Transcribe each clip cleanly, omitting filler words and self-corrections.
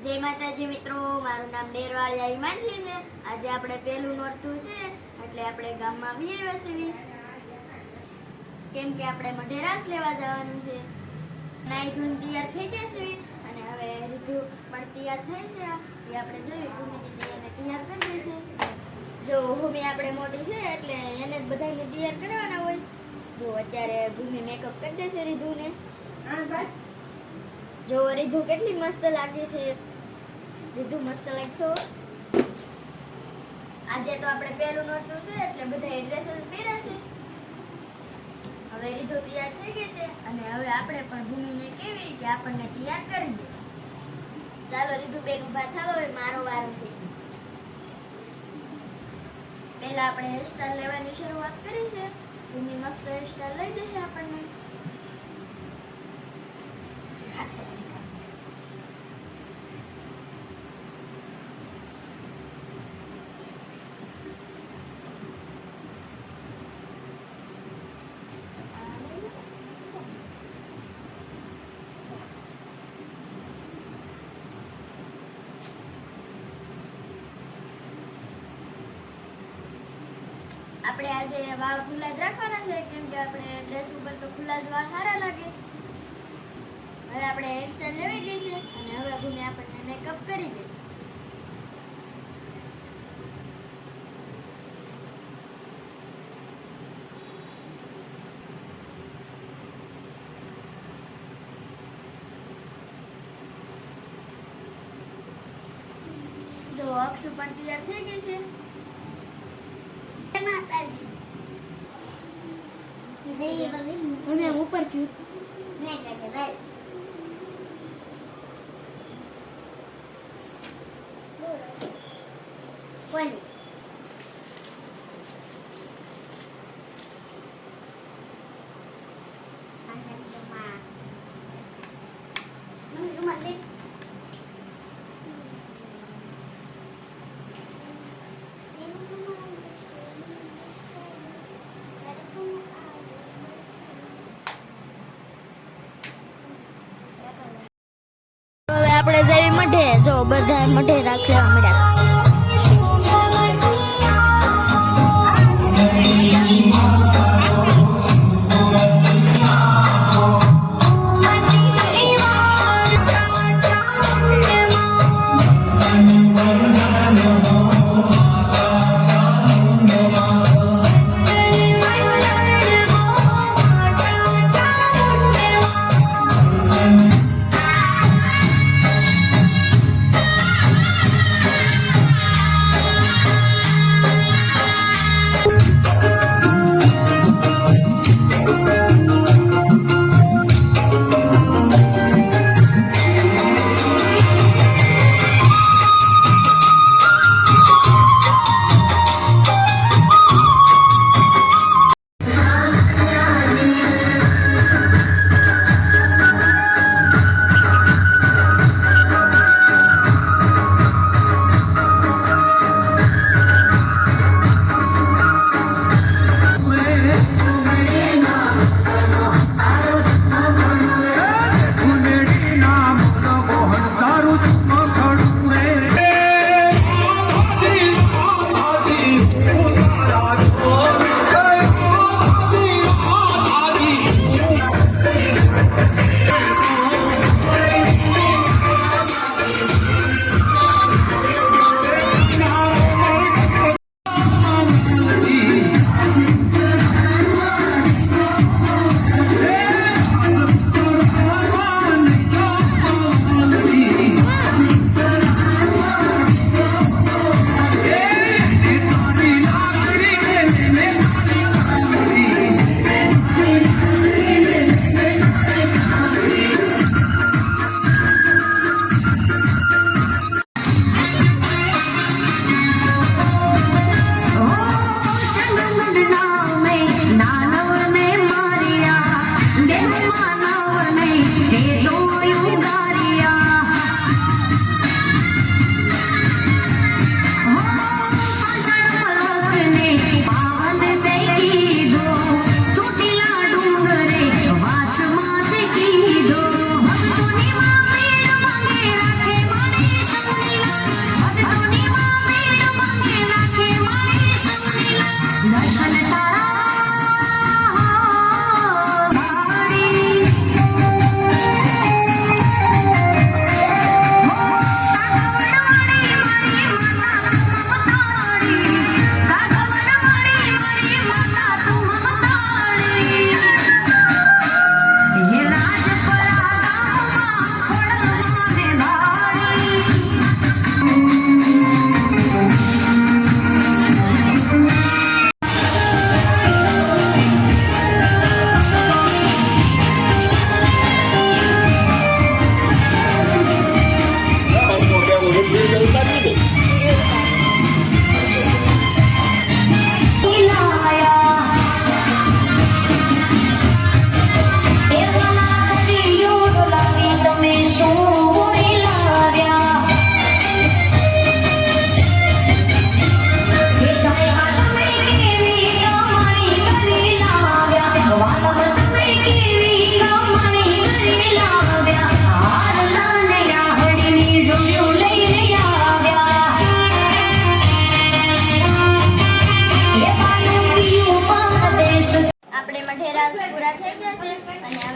જય માતાજી મિત્રો, મારું નામ ડેરવાળિયા હિમાંશી છે। આજે આપણે પહેલું નોરતું છે એટલે આપણે ગામમાં આવી આવ્યા છીએ કેમ કે આપણે મઢેરાસ લેવા જવાનું છે। નાઈ ધોઈને તૈયાર થઈ ગયા છે અને હવે રીધુ પણ તૈયાર થઈ છે એ આપણે જોઈએ ભૂમિ દીદી એને તૈયાર કરી દેશે। જો ભૂમિ આપણે મોટી છે એટલે એને જ બધાને તૈયાર કરવાના હોય। જો અત્યારે ભૂમિ મેકઅપ કરી દેશે રીધુને। જો રીધુ કેટલી મસ્ત લાગે છે। રીધુ મસ્ત લાગશો। આજે તો આપણે પહેલું નોરતું છે એટલે બધા ડ્રેસીસ પહેર્યા છે। હવે રીધુ તૈયાર થઈ ગઈ છે અને હવે આપણે પણ ભૂમિને કહેવી કે આપણને તૈયાર કરી દે। ચાલો રીધુ બેન ઊભા થાવ, હવે મારો વારો છે। પહેલા આપણે હેરસ્ટાઈલ લેવાની શરૂઆત કરી છે। ભૂમિ મસ્ત હેરસ્ટાઈલ લઈ દેશે આપણને। આપણે આજે વાળ ખુલ્લા જ રાખવાના છે કેમ કે આપણે ડ્રેસ ઉપર તો ખુલ્લા જ વાળ સારા લાગે। હવે આપણે હેરસ્ટાઈલ લેવી ગઈ છે અને હવે ભૂમિ આપણને મેકઅપ કરી દે। જો અક્ષુ પણ તૈયાર થઈ ગઈ છે। અમે ઉપરથી આપણે જેવી મઢે, જો બધા મઢે રાસ લેવા મળ્યા।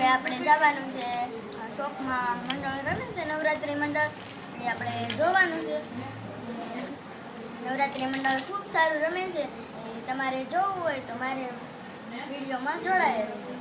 આપણે જવાનું છે શોપમાં મંડળ રમે છે નવરાત્રિ મંડળ એ આપણે જોવાનું છે. નવરાત્રિ મંડળ ખૂબ સારું રમે છે. એ તમારે જોવું હોય તો મારે વિડીયોમાં જોડાયેલું છે.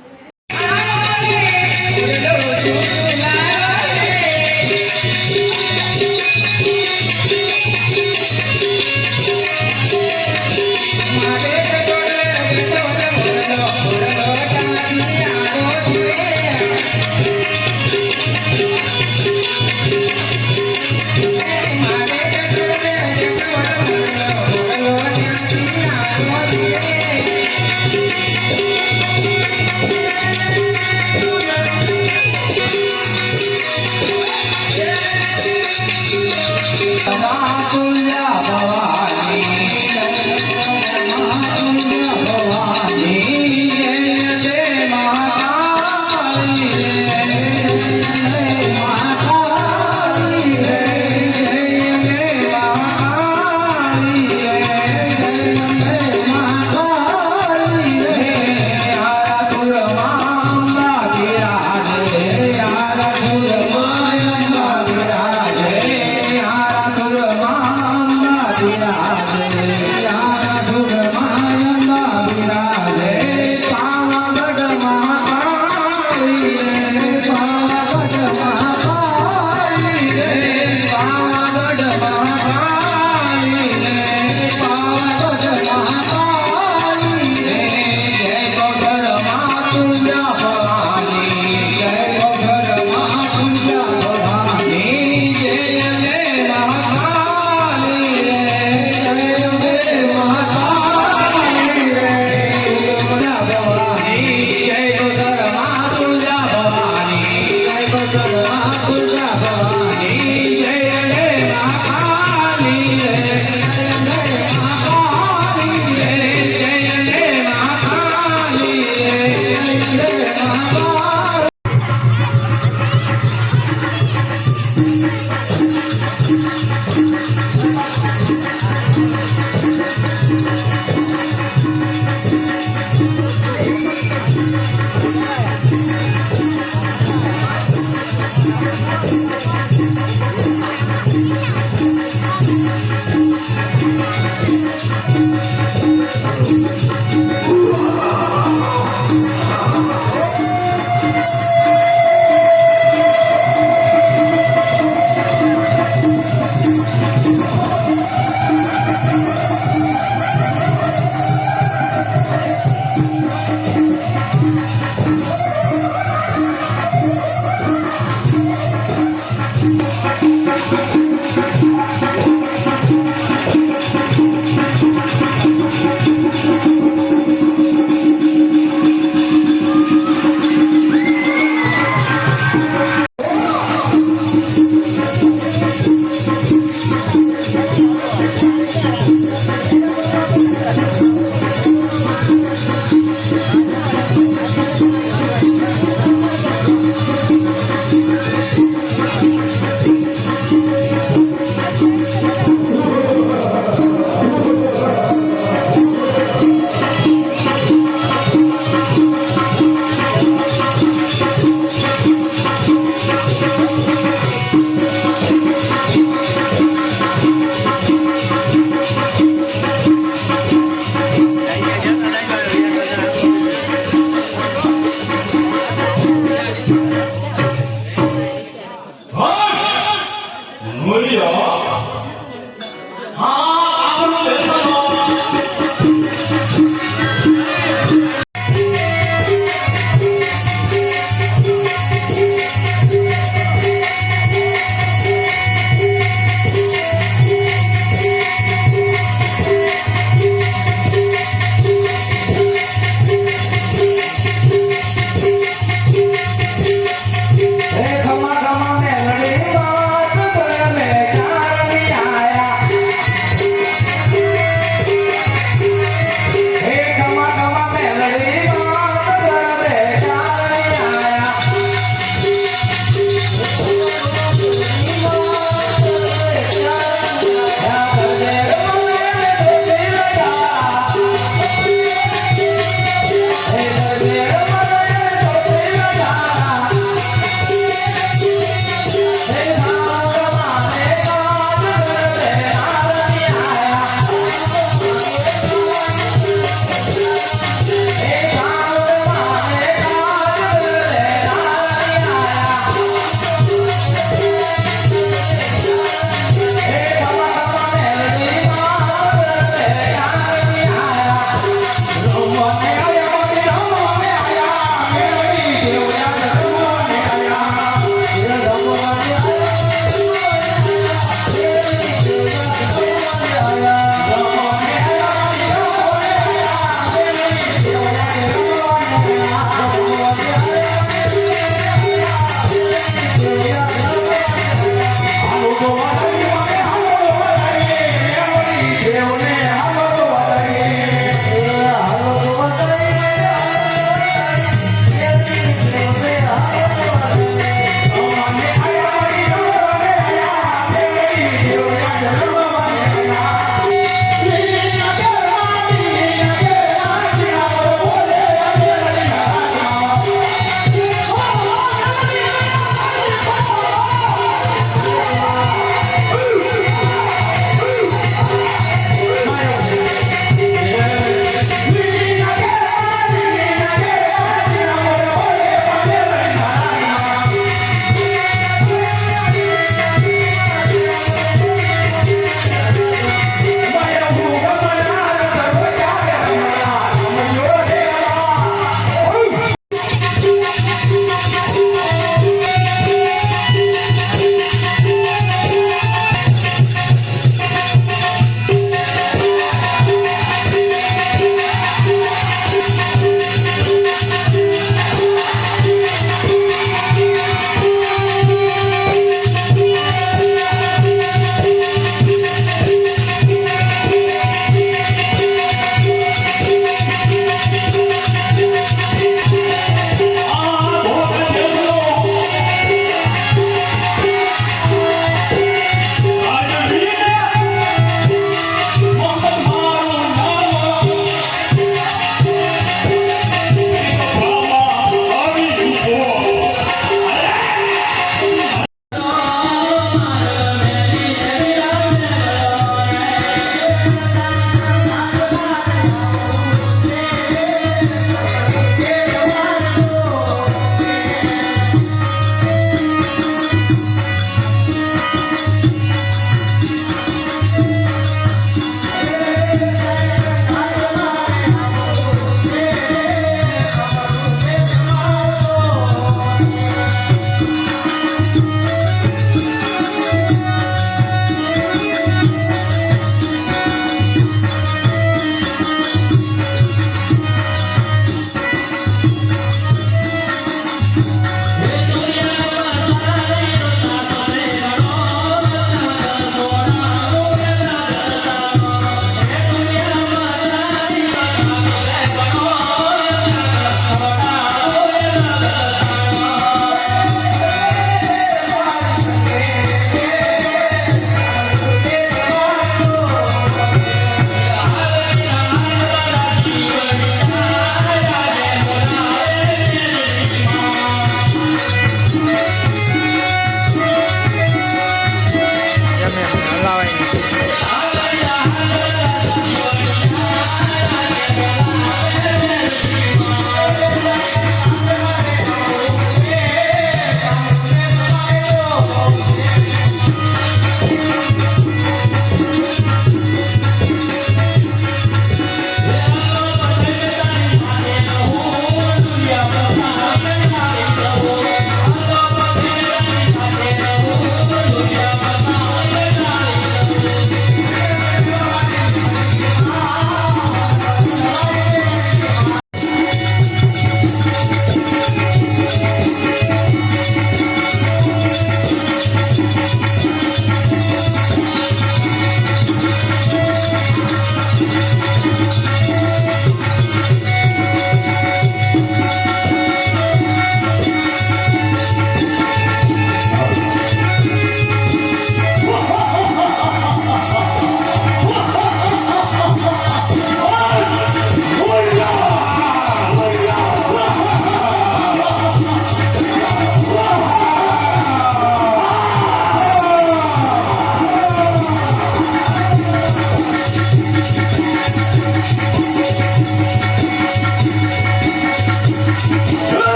Hallelujah.